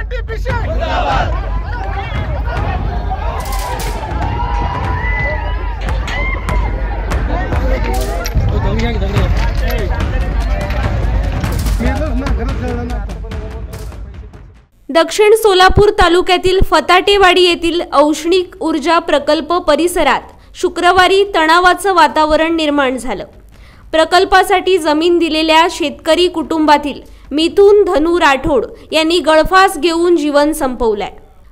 NTPC दक्षिण सोलापूर तालुक्यातील फताटेवाडी येथील औष्णिक ऊर्जा प्रकल्प परिसरात शुक्रवारी तणावाचं वातावरण निर्माण झालं। प्रकल्पासाठी जमीन दिलेल्या शेतकरी कुटुंबातील मिथुन धनु राठोड यांनी गळफास घेऊन जीवन संपवलंय।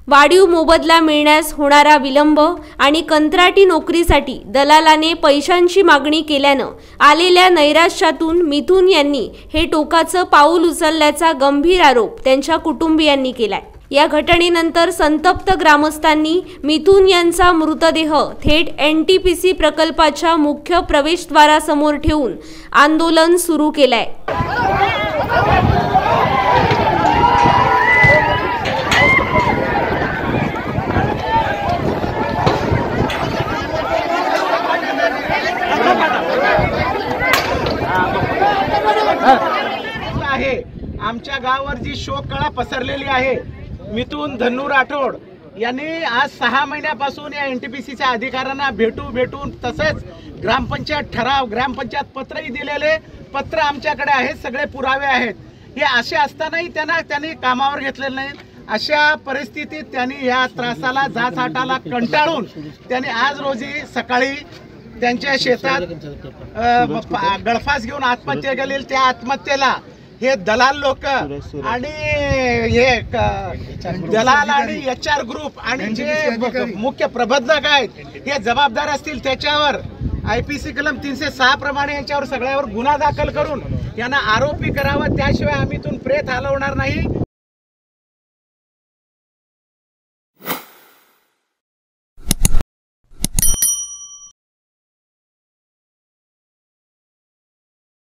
वाढीव मोबदला मिळण्यास होणारा विलंब आणि कंत्राटी नोकरीसाठी दलालाने पैशांची मागणी केल्यानं आलेल्या नैराश्यातून मिथुन यांनी हे टोकाचं पाऊल उचलल्याचा गंभीर आरोप त्यांच्या कुटुंबियांनी केलाय। या घटनेनंतर संतप्त ग्रामस्थांनी मिथुन यांचा मृतदेह थेट एनटीपीसी प्रकल्पाच्या मुख्य प्रवेशद्वारासमोर ठेवून आंदोलन सुरू केलंय। आमच्या गावावर जी शोककळा पसरलेली आहे, मिथुन धनु राठोड यांनी आज 6 महिन्यापासून या एनटीपीसीच्या अधिकाऱ्यांना भेटून तसेच ग्रामपंचायत ठराव, ग्रामपंचायत पत्रही दिलेले पत्र आमच्याकडे आहेत, सगळे पुरावे आहेत। हे असे असतानाही त्यांनी कामावर घेतलेले नाही। अशा परिस्थितीत त्यांनी या त्रासाला जाचाटाला कंटाळून त्यांनी आज रोजी सकाळी त्यांच्या शेतात गळफास घेऊन आत्महत्या केली। त्या आत्महत्येला हे दलाल लोक आणि हे दलाल आणि एचआर ग्रुप आणि जे मुख्य प्रबंधक आहेत हे जबाबदार असतील। त्याच्यावर आयपीसी कलम 306 प्रमाणे यांच्यावर सगळ्यावर गुन्हा दाखल करून यांना आरोपी करावा, त्याशिवाय आम्ही इथून प्रेत हलवणार नाही।